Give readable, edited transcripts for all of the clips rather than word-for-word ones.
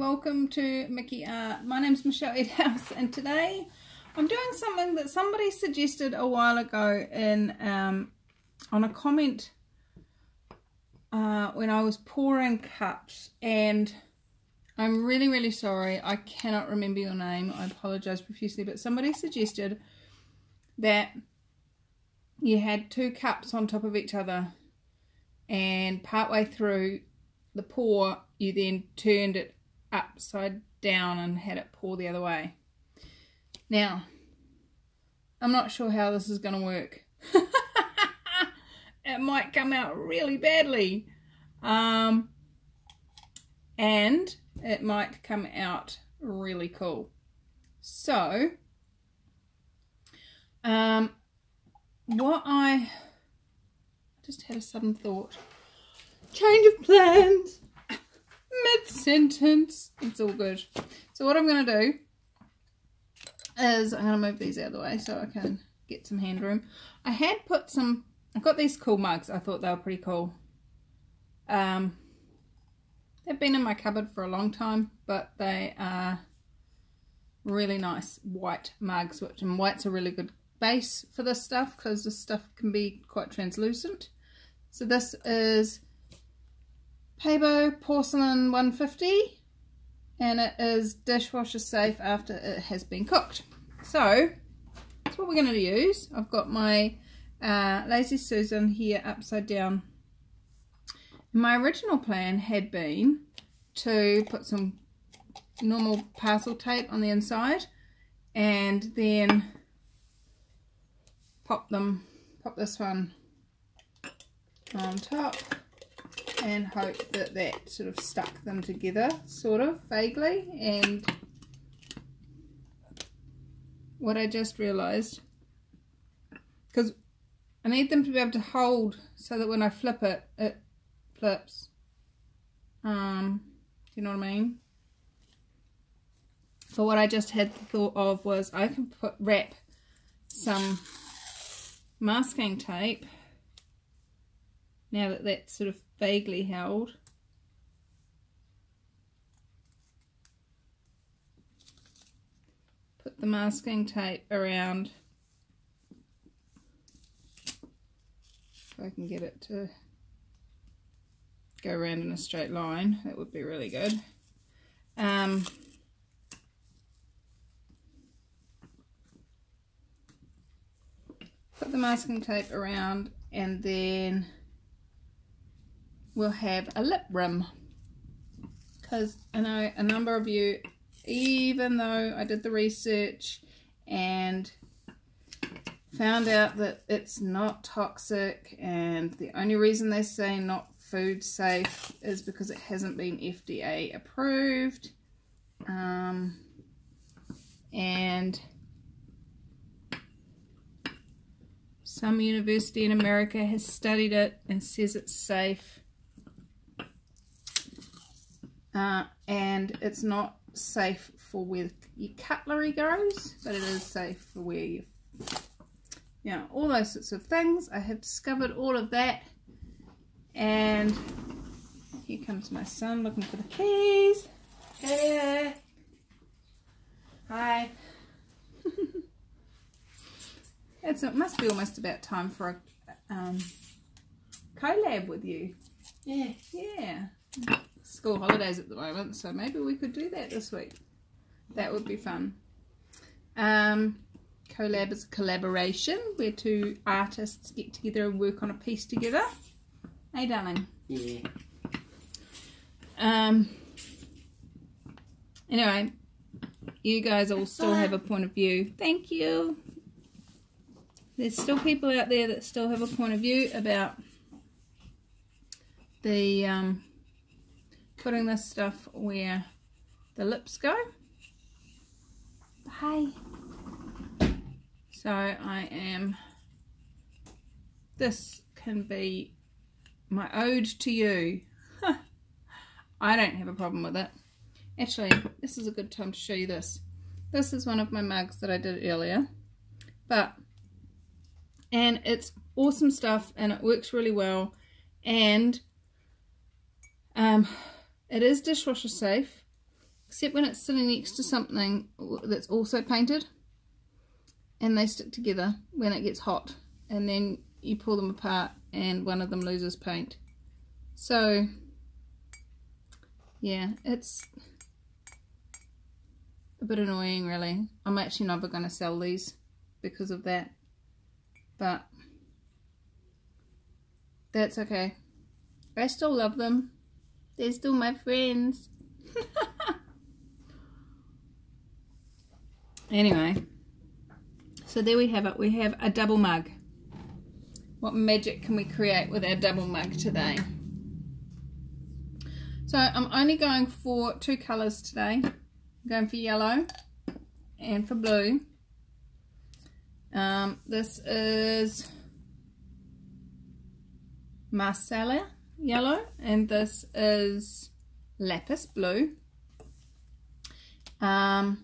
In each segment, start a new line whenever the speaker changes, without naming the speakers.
welcome to Mickey Art. My name's Michelle Edhouse, and today I'm doing something that somebody suggested a while ago in on a comment when I was pouring cups, and I'm really sorry, I cannot remember your name, I apologise profusely, but somebody suggested that you had two cups on top of each other, and partway through the pour you then turned it upside down and had it pour the other way. Now, I'm not sure how this is going to work. It might come out really badly, and it might come out really cool. So what I just had a sudden thought, change of plans mid-sentence, it's all good. So what I'm going to do is I'm going to move these out of the way so I can get some hand room. I had put some, I've got these cool mugs, I thought they were pretty cool. They've been in my cupboard for a long time, but they are really nice white mugs, and white's a really good base for this stuff because this stuff can be quite translucent. So this is Pabo Porcelain 150, and it is dishwasher safe after it has been cooked. So that's what we're going to use. I've got my Lazy Susan here upside down. My original plan had been to put some normal parcel tape on the inside and then pop this one on top and hope that that sort of stuck them together, sort of vaguely. And what I just realised, because I need them to be able to hold so that when I flip it, it flips. Do you know what I mean? So what I just had thought of was I can wrap some masking tape, now that that's sort of vaguely held, put the masking tape around, if I can get it to go around in a straight line, that would be really good. Put the masking tape around, and then we'll have a lip rim, because I know a number of you, even though I did the research and found out that it's not toxic, and the only reason they say not food safe is because it hasn't been FDA approved, and some university in America has studied it and says it's safe. And it's not safe for where your cutlery goes, but it is safe for where you, all those sorts of things. I have discovered all of that, and here comes my son looking for the keys. Hey, hi. It must be almost about time for a collab with you. Yeah. School holidays at the moment, so maybe we could do that this week. That would be fun. Collab is a collaboration where two artists get together and work on a piece together. Hey, darling.
Yeah.
Anyway, you guys all still have a point of view. Thank you. There's still people out there that still have a point of view about the putting this stuff where the lips go. Hey. So this can be my ode to you. I don't have a problem with it. Actually, this is a good time to show you this. This is one of my mugs that I did earlier. And it's awesome stuff, and it works really well, and it is dishwasher safe, except when it's sitting next to something that's also painted, and they stick together when it gets hot, and then you pull them apart and one of them loses paint. So yeah, it's a bit annoying really. I'm actually never going to sell these because of that, but that's okay. I still love them. They're still my friends. Anyway, so there we have it. We have a double mug. What magic can we create with our double mug today? So I'm only going for 2 colours today. I'm going for yellow and for blue. This is Marsala yellow, and this is lapis blue. And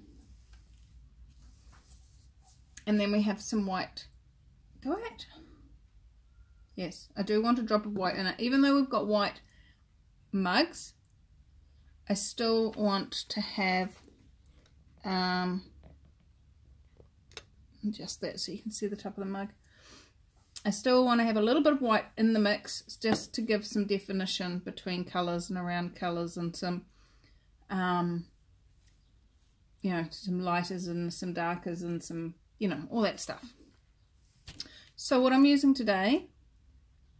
then we have some white. Do I? Yes, I do want a drop of white in it. Even though we've got white mugs, I still want to have just that so you can see the top of the mug. I still want to have a little bit of white in the mix just to give some definition between colours and around colours, and some you know, some lighters and some darkers and some, you know, all that stuff. So what I'm using today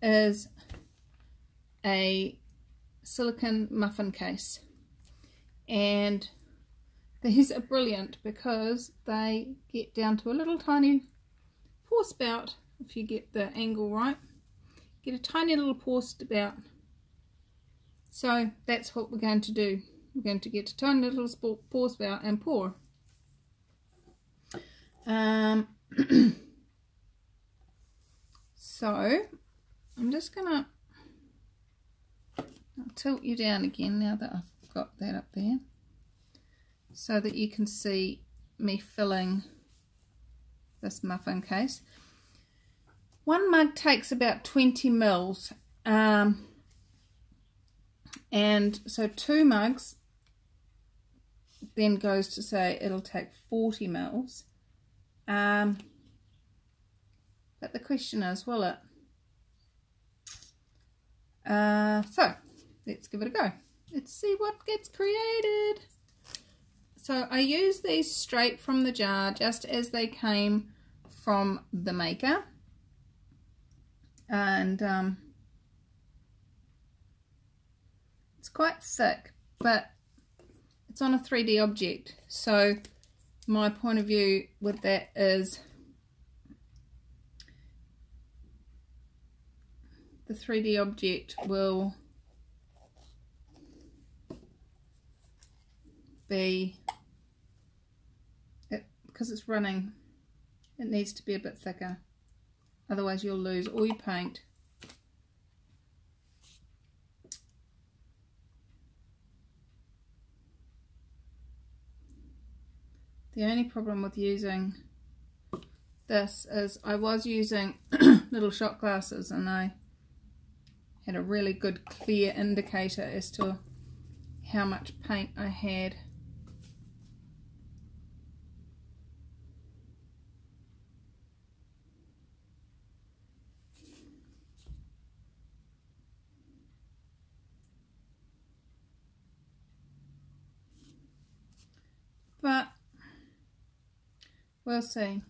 is a silicone muffin case, and these are brilliant because they get down to a little tiny pour spout. If you get the angle right, get a tiny little pour spout. So that's what we're going to do. We're going to get a tiny little pour spout and pour. So I'm just gonna tilt you down again now that I've got that up there, so that you can see me filling this muffin case. One mug takes about 20 mils, and so 2 mugs then goes to say it'll take 40 mils. But the question is, will it? So let's give it a go. Let's see what gets created. So I use these straight from the jar, just as they came from the maker. And it's quite thick, but it's on a 3D object. So my point of view with that is the 3D object will be, because it's running, it needs to be a bit thicker, otherwise you'll lose all your paint. The only problem with using this is I was using little shot glasses, and I had a really good clear indicator as to how much paint I had. But we'll see.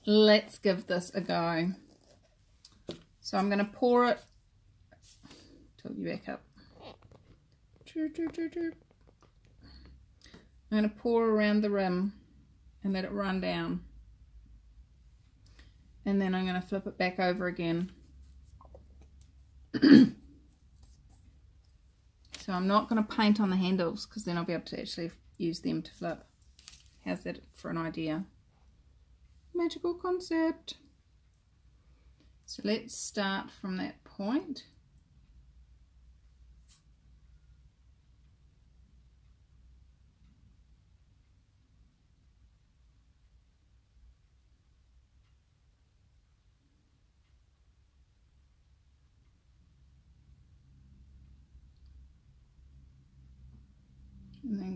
Let's give this a go. So I'm going to pour it, tilt you back up. I'm going to pour around the rim and let it run down. And then I'm going to flip it back over again. So I'm not going to paint on the handles, because then I'll be able to actually use them to flip. How's that for an idea? Magical concept. So let's start from that point.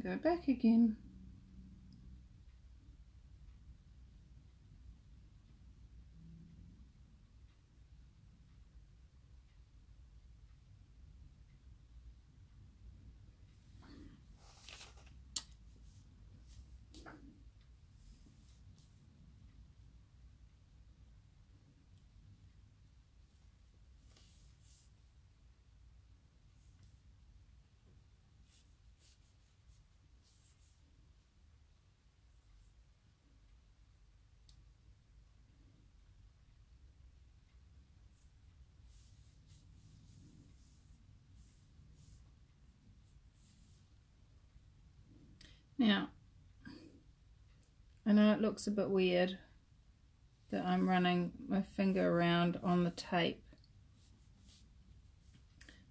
And go back again. Now, I know it looks a bit weird that I'm running my finger around on the tape.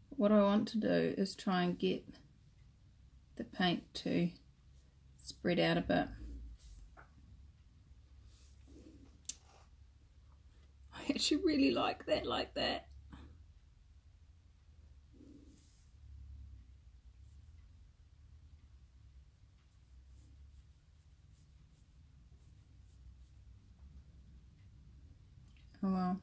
What I want to do is try and get the paint to spread out a bit. I actually really like that. Oh well.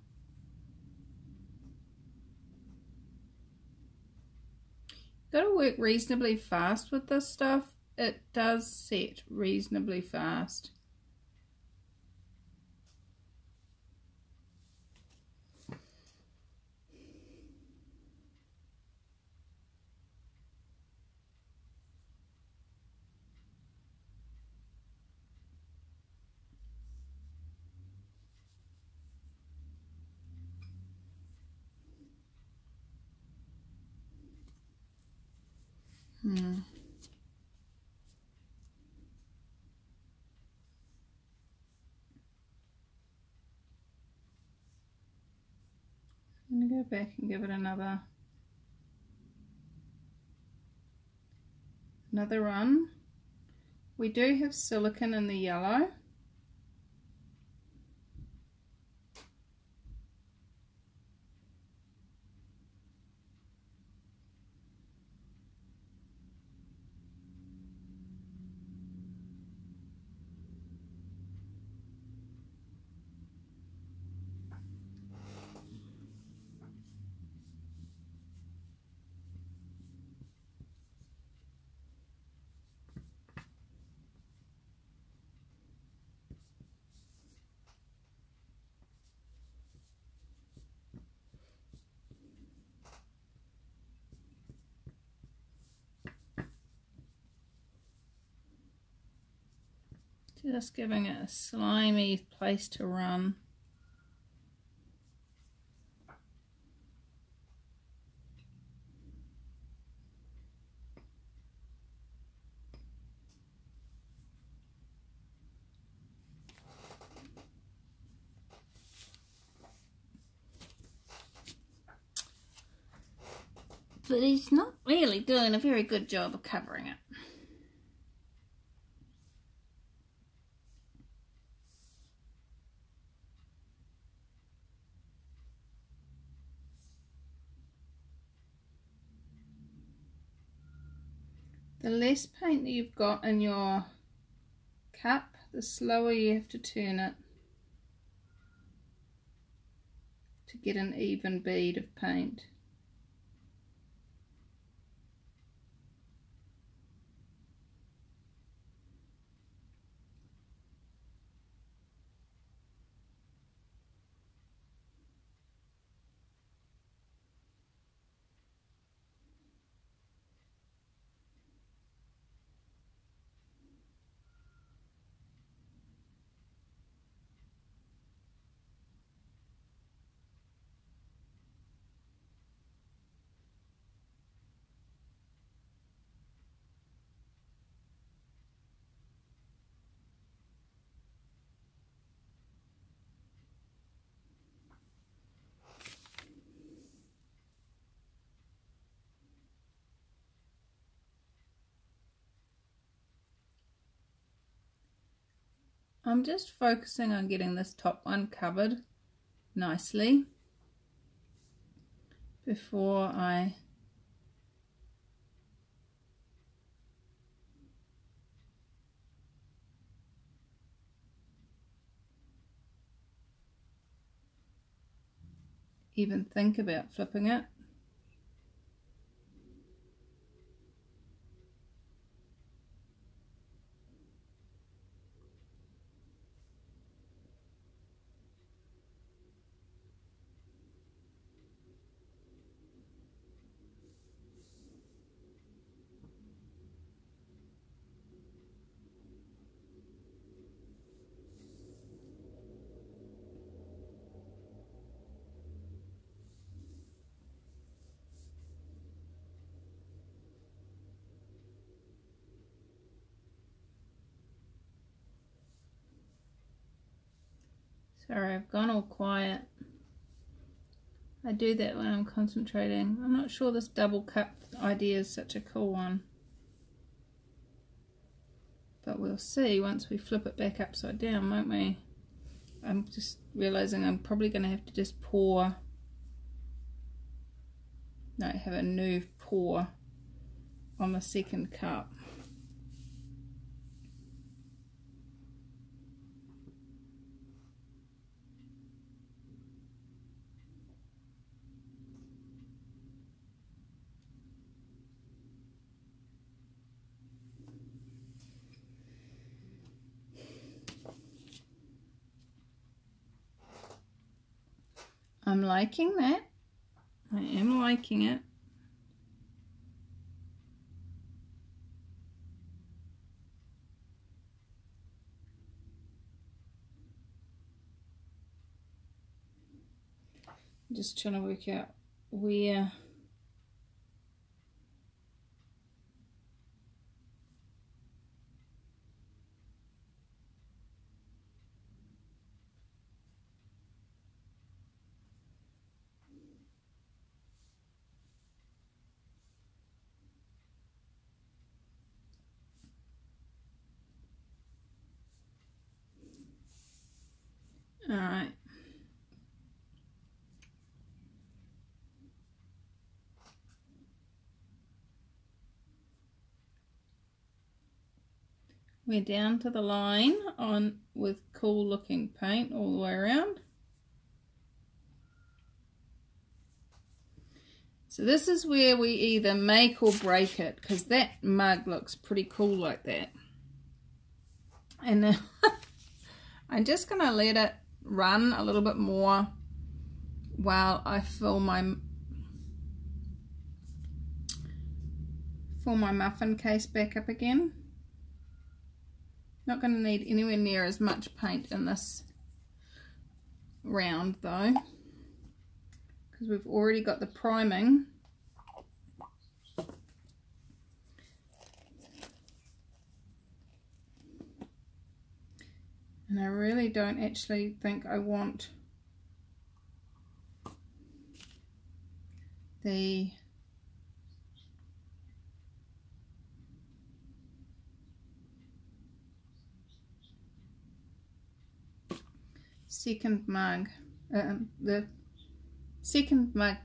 Got to work reasonably fast with this stuff. It does set reasonably fast. I'm going to go back and give it another run. We do have silicone in the yellow. Just giving it a slimy place to run. But he's not really doing a very good job of covering it. The less paint that you've got in your cup, the slower you have to turn it to get an even bead of paint. I'm just focusing on getting this top one covered nicely before I even think about flipping it. Sorry, I've gone all quiet. I do that when I'm concentrating. I'm not sure this double cup idea is such a cool one. But we'll see once we flip it back upside down, won't we? I'm just realising I'm probably going to have to just pour. No, have a new pour on the second cup. I'm liking that. I am liking it. I'm just trying to work out where all right. We're down to the line on with cool looking paint all the way around. So this is where we either make or break it, because that mug looks pretty cool like that. And now I'm just going to let it run a little bit more while I fill my muffin case back up again. Not going to need anywhere near as much paint in this round though, because we've already got the priming. And I really don't actually think I want the second mug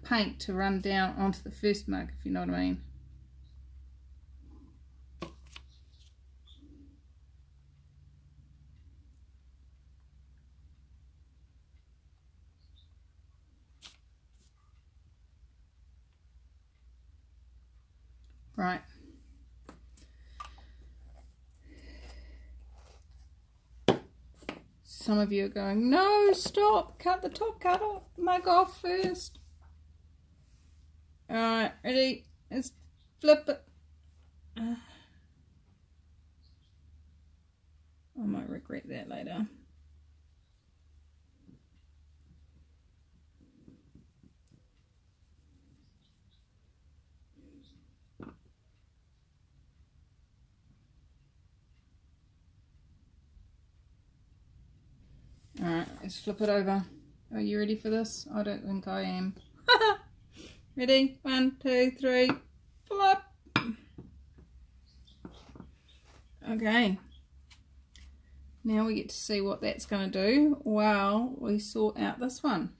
paint to run down onto the first mug, if you know what I mean. Right. Some of you are going, no, stop, cut the top mug off first. Alright, ready? Let's flip it. I might regret that later. Alright, let's flip it over. Are you ready for this? I don't think I am. Ready? 1, 2, 3, flip! Okay. Now we get to see what that's going to do while we sort out this one.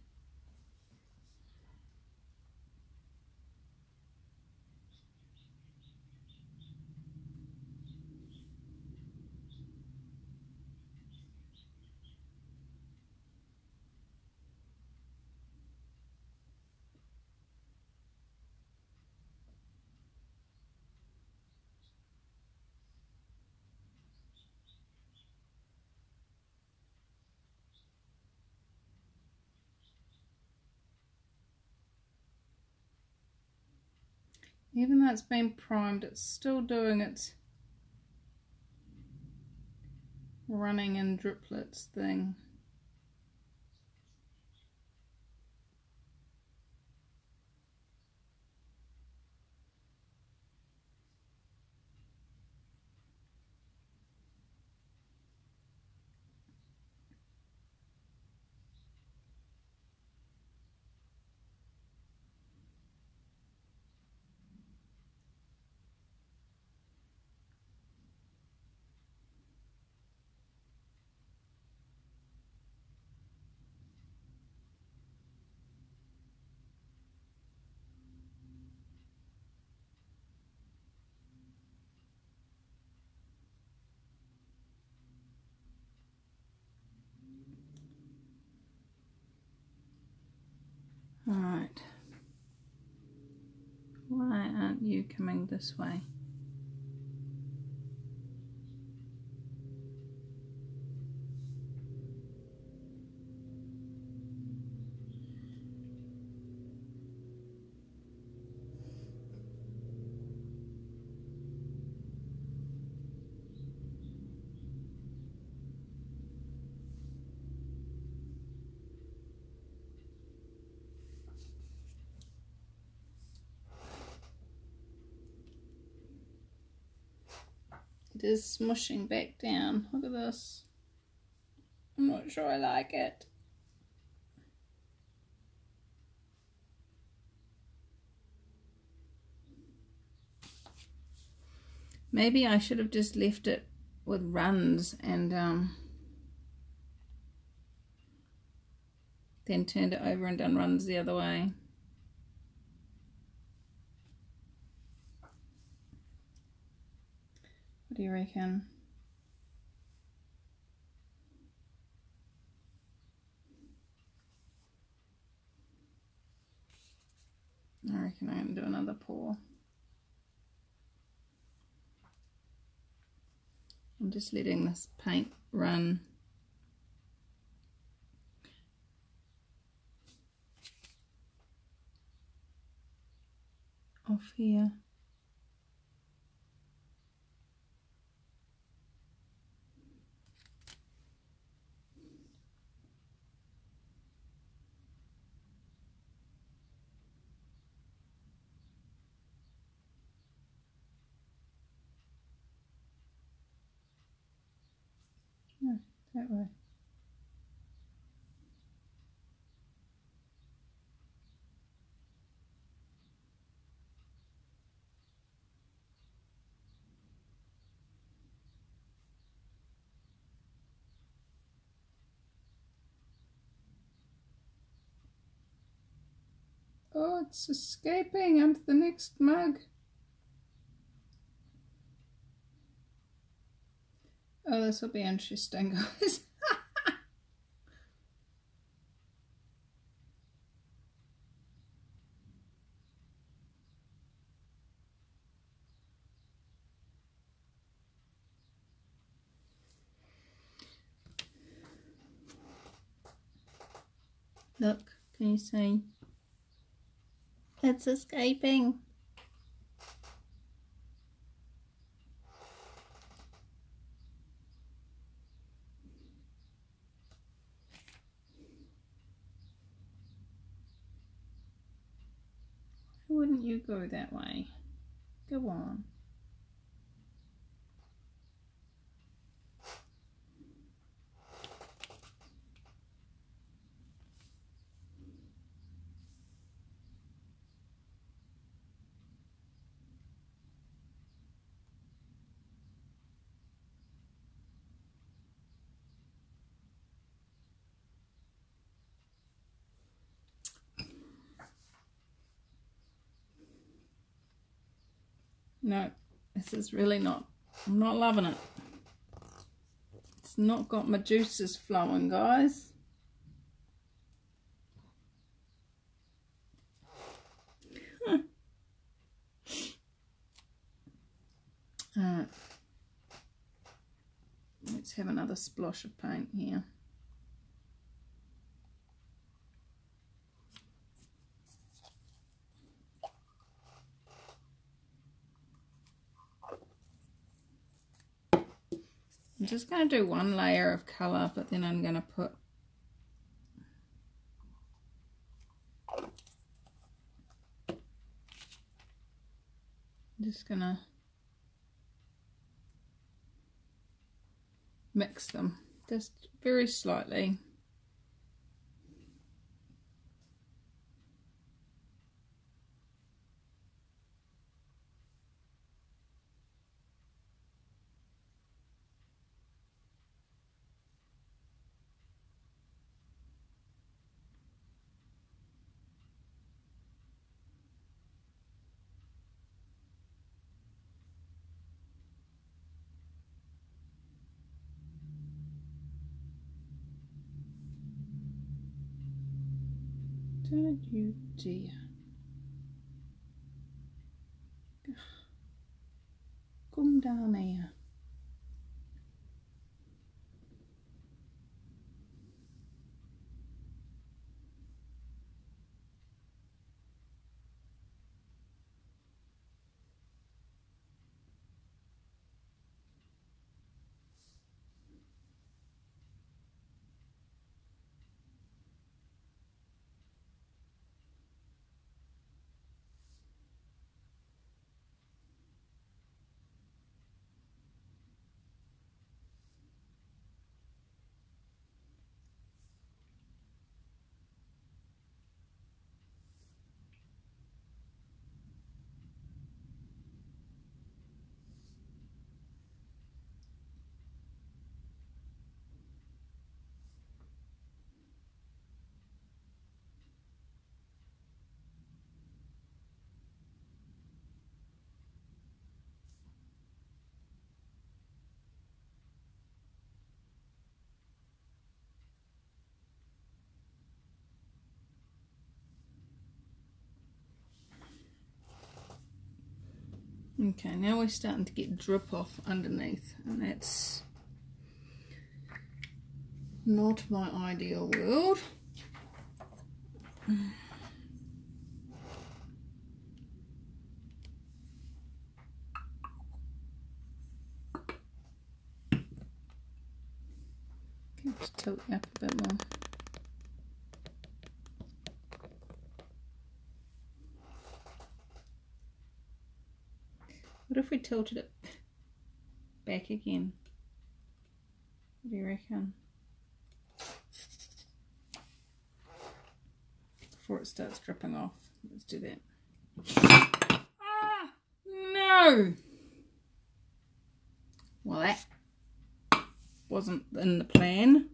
Even though it's been primed, it's still doing its running in driplets thing. Alright. Why aren't you coming this way? It is smushing back down. Look at this. I'm not sure I like it. Maybe I should have just left it with runs and then turned it over and done runs the other way. What do you reckon? I reckon I'm going to do another pour. I'm just letting this paint run. Off here. No, that way. Oh, it's escaping onto the next mug. Oh, this will be interesting, guys. Look, can you see? It's escaping. Why wouldn't you go that way? Go on. No, this is really not, I'm not loving it. It's not got my juices flowing, guys. Alright. Let's have another splosh of paint here. I'm just going to do one layer of colour, but then I'm going to put just going to mix them just very slightly. Don't you dear. Come down here. Okay, now we're starting to get drip off underneath, and that's not my ideal world. Just tilt you up a bit more. What if we tilted it back again? What do you reckon? Before it starts dripping off. Let's do that. Ah! No! Well, that wasn't in the plan.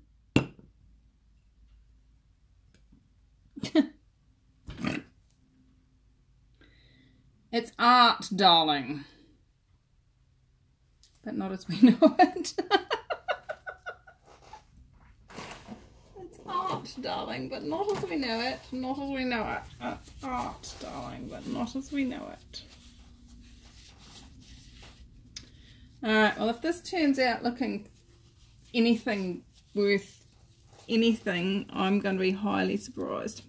It's art, darling. But not as we know it. It's art, darling, but not as we know it. Not as we know it. It's art, darling, but not as we know it. Alright, well, if this turns out looking anything worth anything, I'm going to be highly surprised.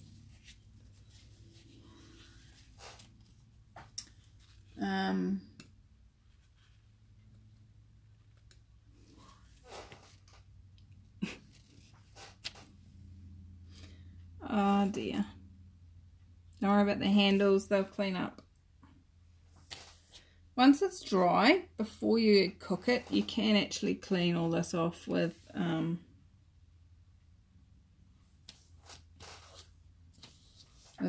Oh dear. Don't worry about the handles, they'll clean up. Once it's dry, before you cook it, you can actually clean all this off with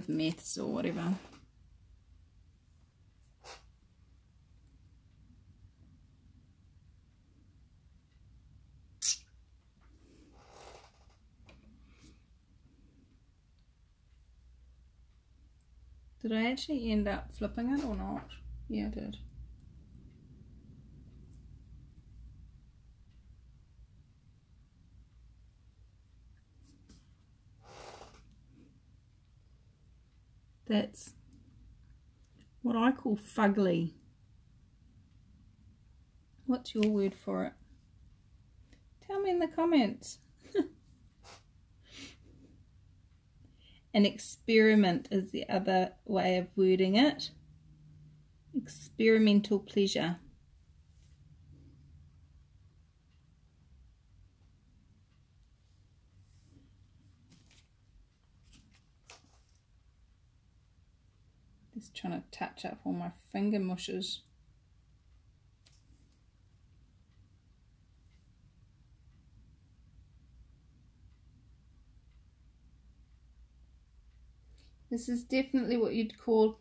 meths or whatever. Did I actually end up flipping it or not? Yeah, I did. That's what I call fugly. What's your word for it? Tell me in the comments. An experiment is the other way of wording it. Experimental pleasure. Just trying to touch up all my finger mushes. This is definitely what you'd call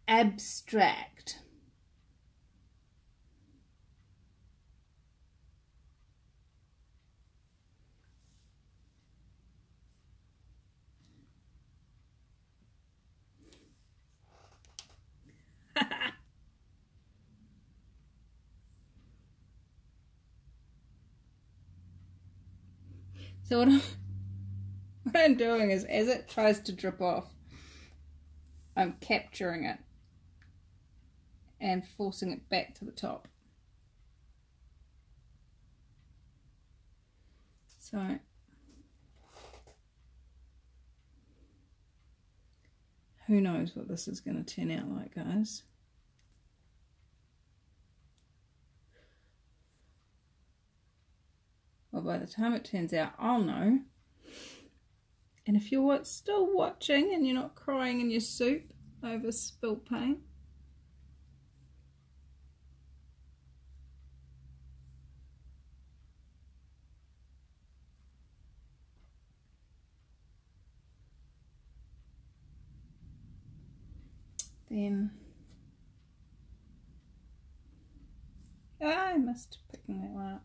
abstract. So what I'm doing is, as it tries to drip off, I'm capturing it and forcing it back to the top. So who knows what this is going to turn out like, guys. Well, by the time it turns out, I'll know. And if you're still watching and you're not crying in your soup over spilt paint, then I missed picking that one up.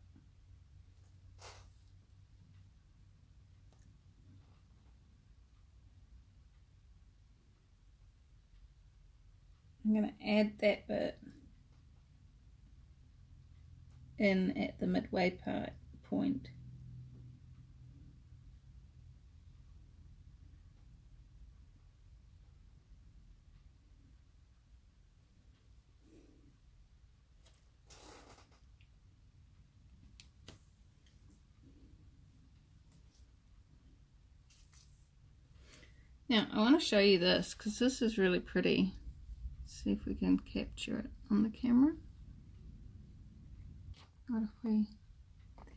I'm going to add that bit in at the midway point. Now I want to show you this because this is really pretty. See if we can capture it on the camera. What if we,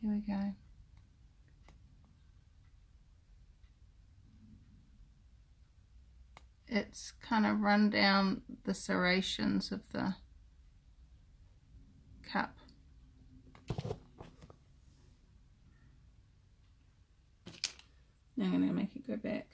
there we go. It's kind of run down the serrations of the cup. Now I'm going to make it go back.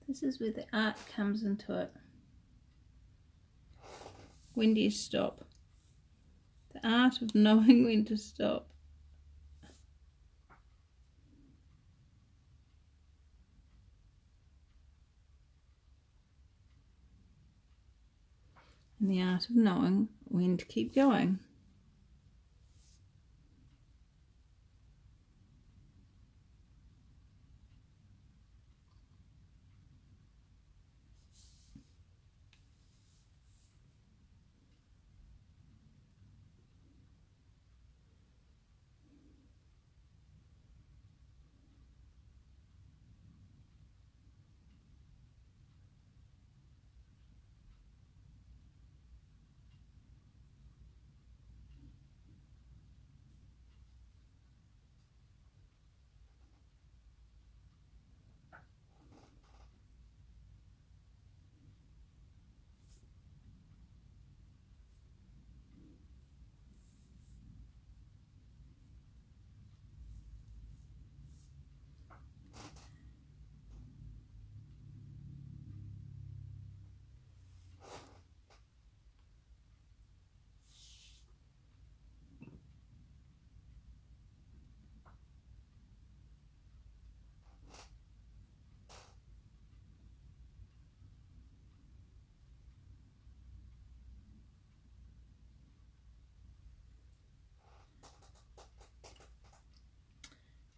This is where the art comes into it. When do you stop? The art of knowing when to stop. And the art of knowing when to keep going.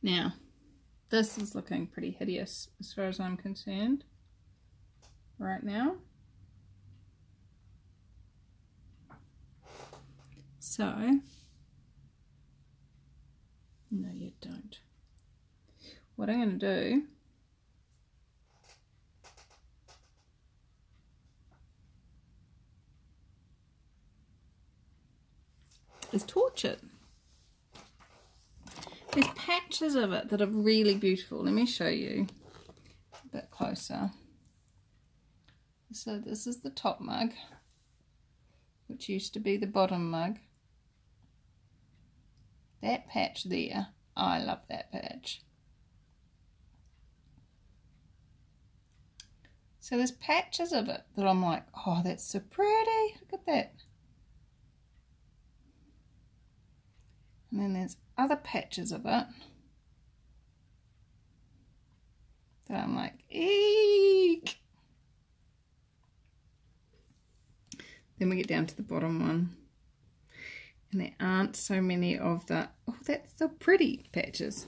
Now, this is looking pretty hideous as far as I'm concerned right now. So, no you don't. What I'm going to do is torch it. There's patches of it that are really beautiful. Let me show you a bit closer. So this is the top mug, which used to be the bottom mug. That patch there, I love that patch. So there's patches of it that I'm like, oh, that's so pretty. Look at that. And then there's other patches of it that I'm like, eek. Then we get down to the bottom one. And there aren't so many of the, oh, that's so pretty patches.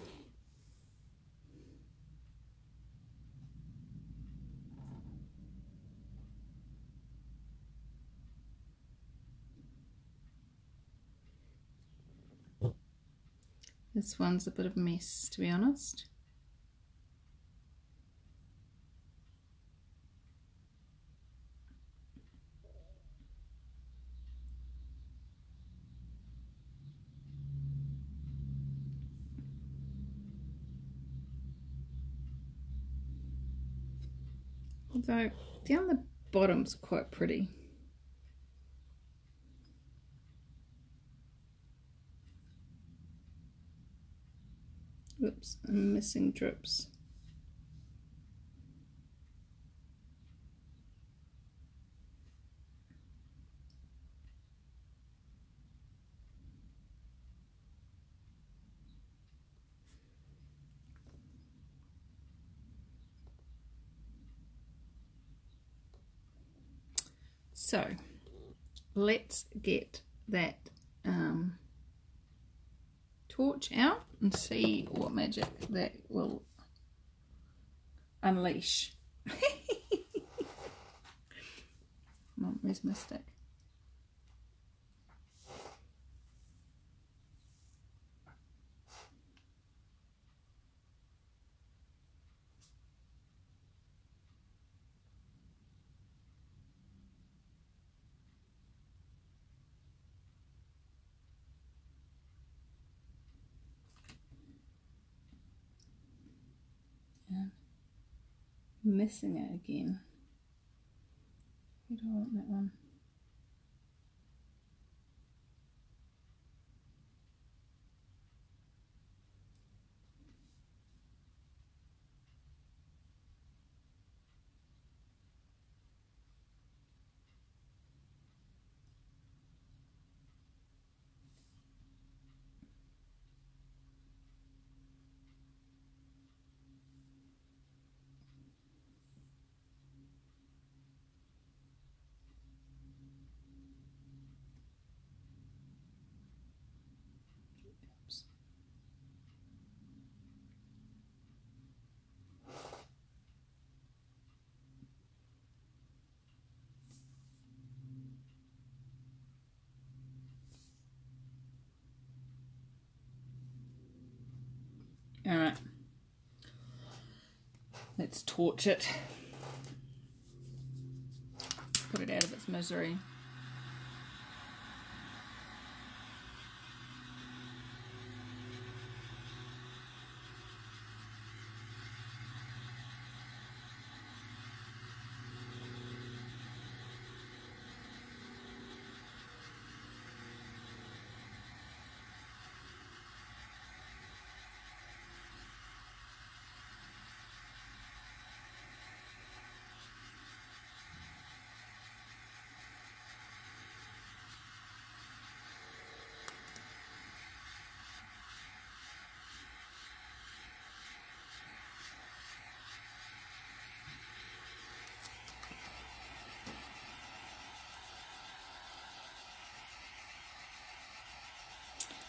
This one's a bit of a mess, to be honest. Although down the bottom's quite pretty. Oops, I'm missing drips. So let's get that torch out and see what magic that will unleash. Come on, where's my stick? Missing it again. Where do I want that one? All right, let's torch it. Put it out of its misery.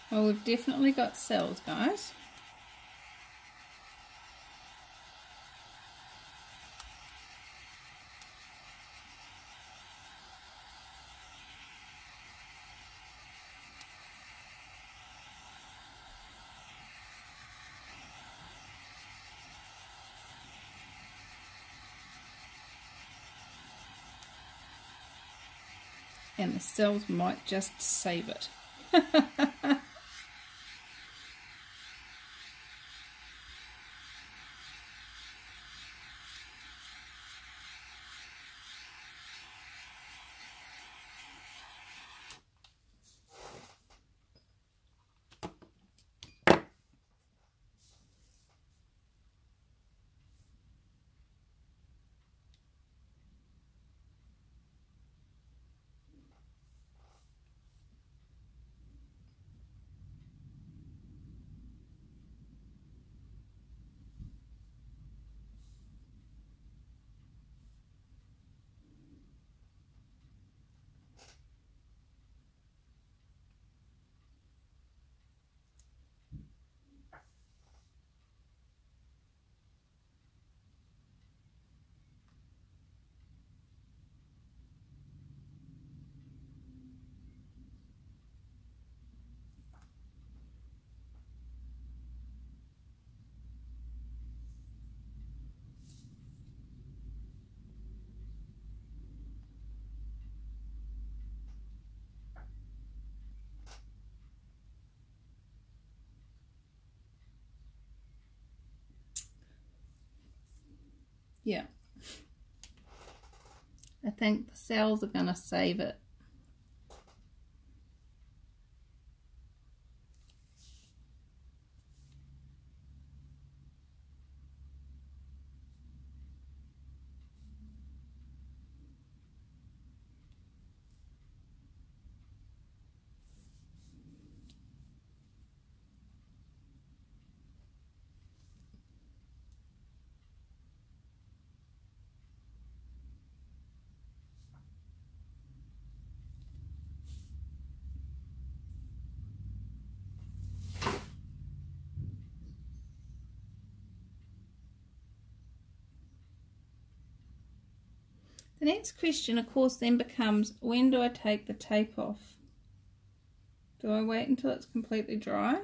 Well, we've definitely got cells, guys. and the cells might just save it. Yeah, I think the cells are going to save it. The next question, of course, then becomes, when do I take the tape off? Do I wait until it's completely dry?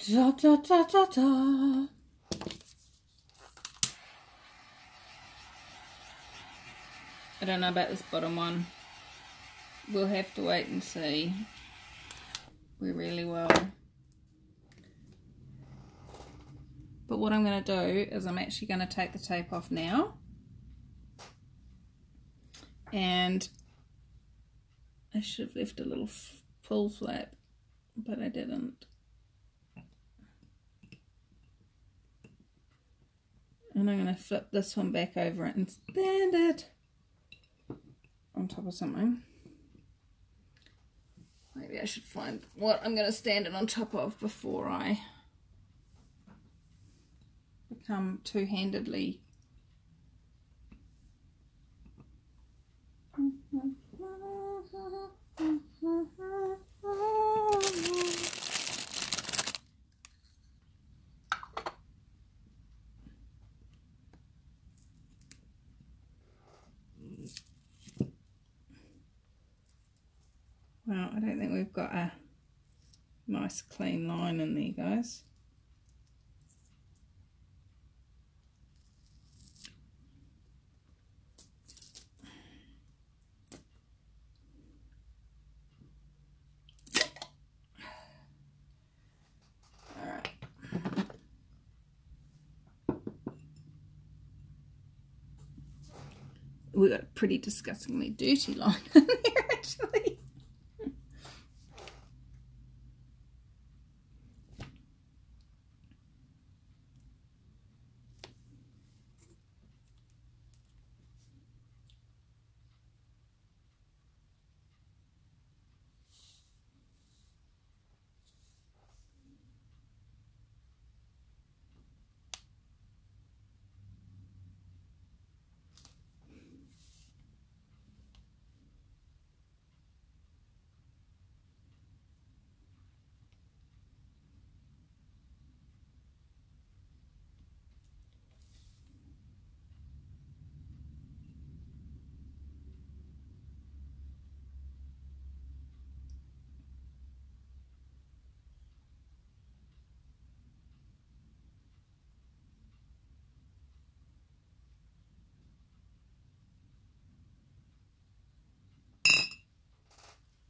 Da, da, da, da, da. I don't know about this bottom one. We'll have to wait and see. We really will. But what I'm going to do is I'm actually going to take the tape off now. And I should have left a little full flap, but I didn't. And I'm going to flip this one back over it and stand it on top of something. Maybe I should find what I'm going to stand it on top of before I become two-handedly. Well, I don't think we've got a nice clean line in there, guys. Alright. We've got a pretty disgustingly dirty line in there, actually.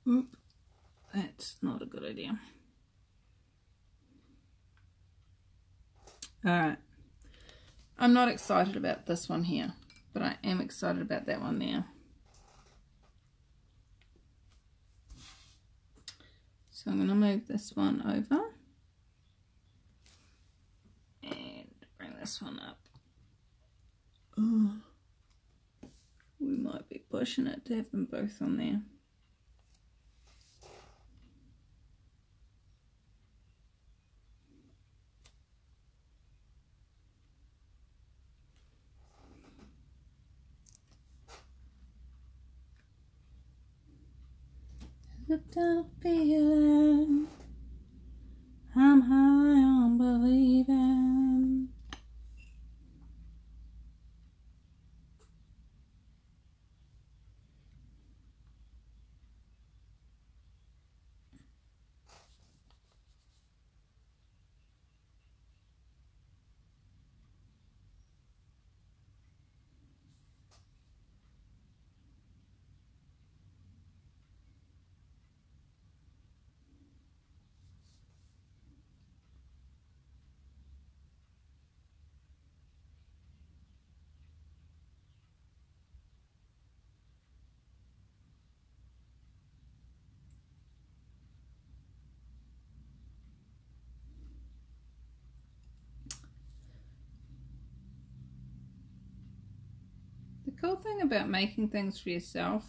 Oop, that's not a good idea. Alright, I'm not excited about this one here, but I am excited about that one there. So I'm going to move this one over and bring this one up. Oh, we might be pushing it to have them both on there. Hooked up feeling, I'm high on believing. The cool thing about making things for yourself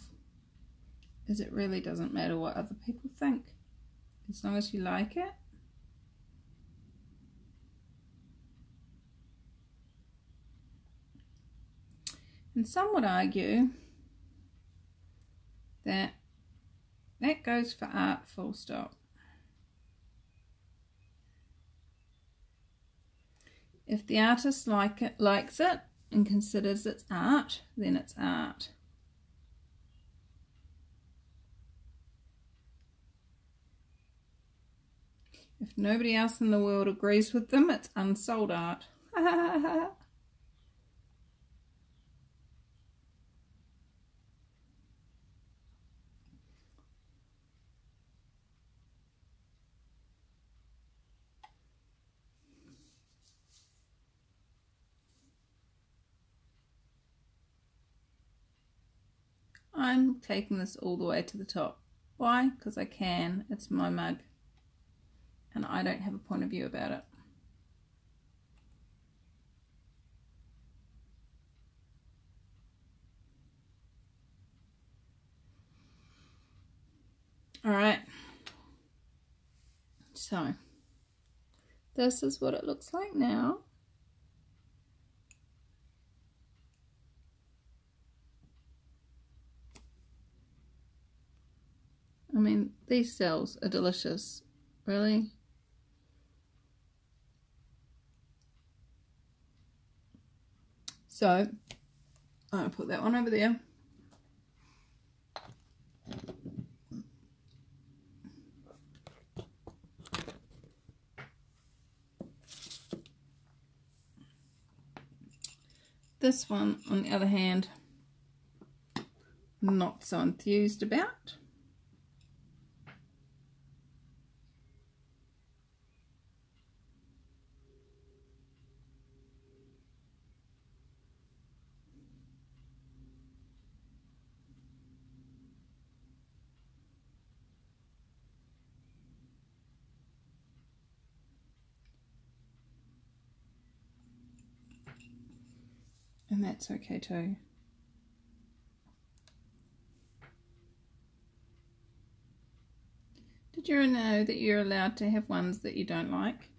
is it really doesn't matter what other people think, as long as you like it. And some would argue that that goes for art, full stop. If the artist likes it and considers it's art, then it's art. If nobody else in the world agrees with them, it's unsold art. I'm taking this all the way to the top. Why? Because I can. It's my mug. And I don't have a point of view about it. Alright. So, this is what it looks like now. I mean, these cells are delicious, really. So, I'm going to put that one over there. This one, on the other hand, not so enthused about. And that's okay too. Did you know that you're allowed to have ones that you don't like?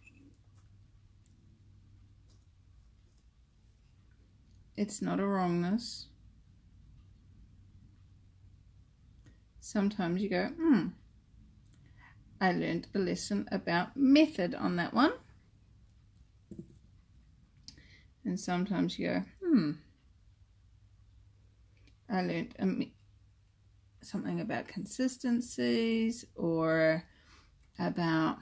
It's not a wrongness. Sometimes you go, I learned a lesson about method on that one. And sometimes you go, I learned something about consistencies or about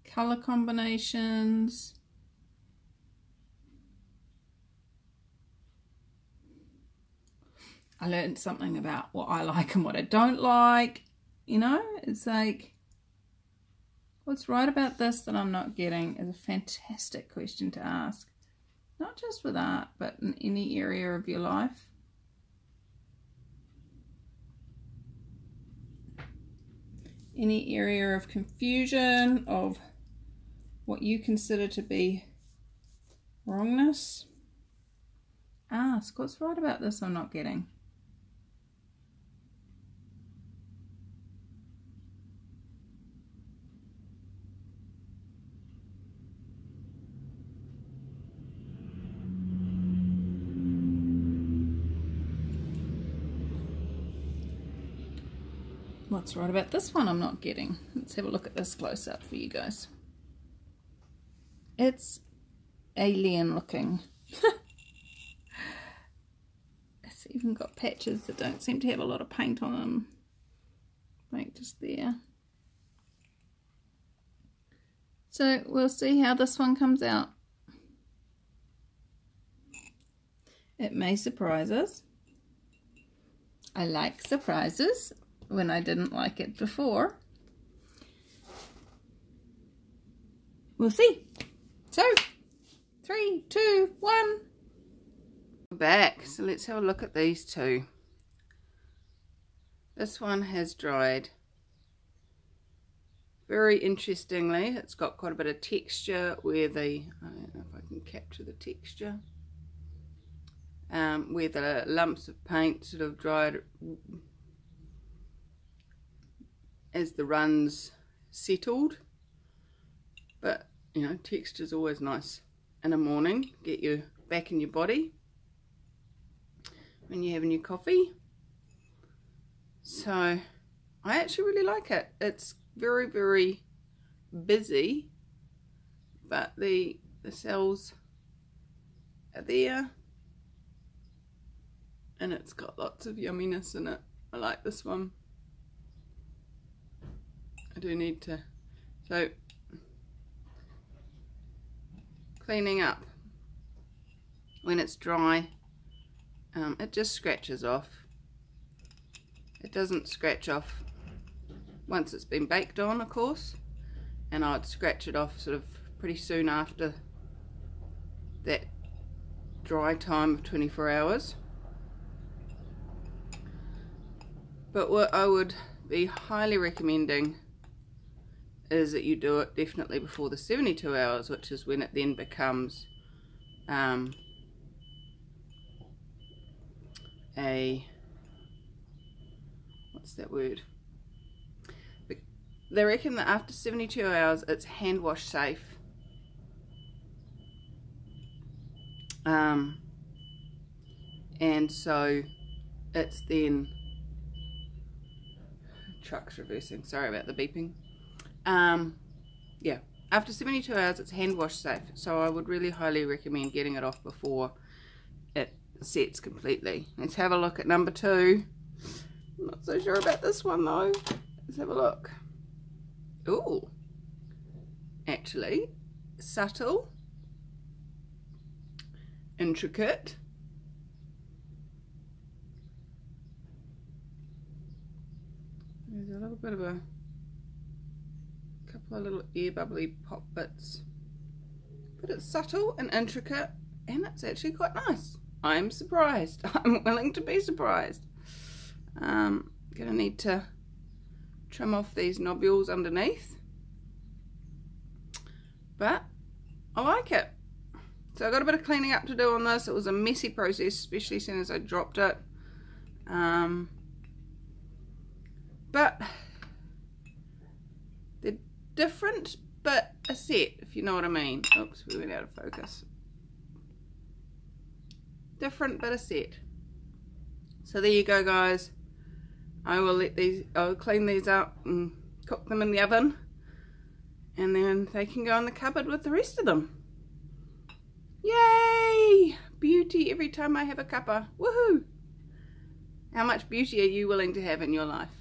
color combinations. I learned something about what I like and what I don't like. You know, it's like, what's right about this that I'm not getting is a fantastic question to ask. Not just with art, but in any area of your life. Any area of confusion, of what you consider to be wrongness. Ask, what's right about this I'm not getting? What's right about this one I'm not getting? Let's have a look at this close up for you guys. It's alien looking. It's even got patches that don't seem to have a lot of paint on them. Like just there. So we'll see how this one comes out. It may surprise us. I like surprises when I didn't like it before. We'll see. So, 3, 2, 1. We're back. So let's have a look at these two. This one has dried. Very interestingly, it's got quite a bit of texture where the, I don't know if I can capture the texture, where the lumps of paint sort of dried as the runs settled. But you know, texture's always nice in the morning, get you back in your body when you're having your coffee. So I actually really like it. It's very, very busy, but the cells are there and it's got lots of yumminess in it. I like this one. I do need to, so cleaning up when it's dry, it just scratches off. It doesn't scratch off once it's been baked on, of course, and I'd scratch it off sort of pretty soon after that dry time of 24 hours. But what I would be highly recommending is that you do it definitely before the 72 hours, which is when it then becomes what's that word? They reckon that after 72 hours it's hand wash safe. And so it's then, truck's reversing, sorry about the beeping. Yeah, after 72 hours it's hand wash safe, so I would really highly recommend getting it off before it sets completely. Let's have a look at number 2. I'm not so sure about this one though. Let's have a look. Ooh, actually subtle, intricate, there's a little bit of a couple of little air bubbly pop bits, but it's subtle and intricate and it's actually quite nice. I'm surprised. I'm willing to be surprised. Gonna need to trim off these nobules underneath, but I like it. So I got a bit of cleaning up to do on this. It was a messy process, especially as soon as I dropped it, but they're different but a set, if you know what I mean. Oops, we went out of focus. Different but a set. So there you go, guys. I'll clean these up and cook them in the oven, and then they can go in the cupboard with the rest of them. Yay! Beauty every time I have a cuppa. Woohoo! How much beauty are you willing to have in your life?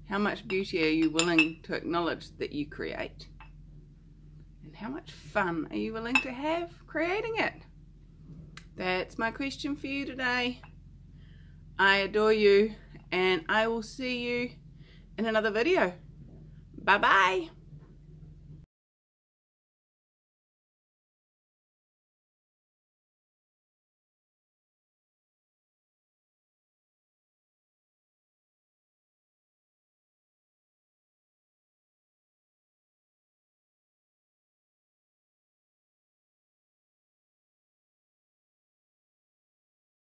How much beauty are you willing to acknowledge that you create? And how much fun are you willing to have creating it? That's my question for you today.
I adore you, and I will see you in another video. Bye bye.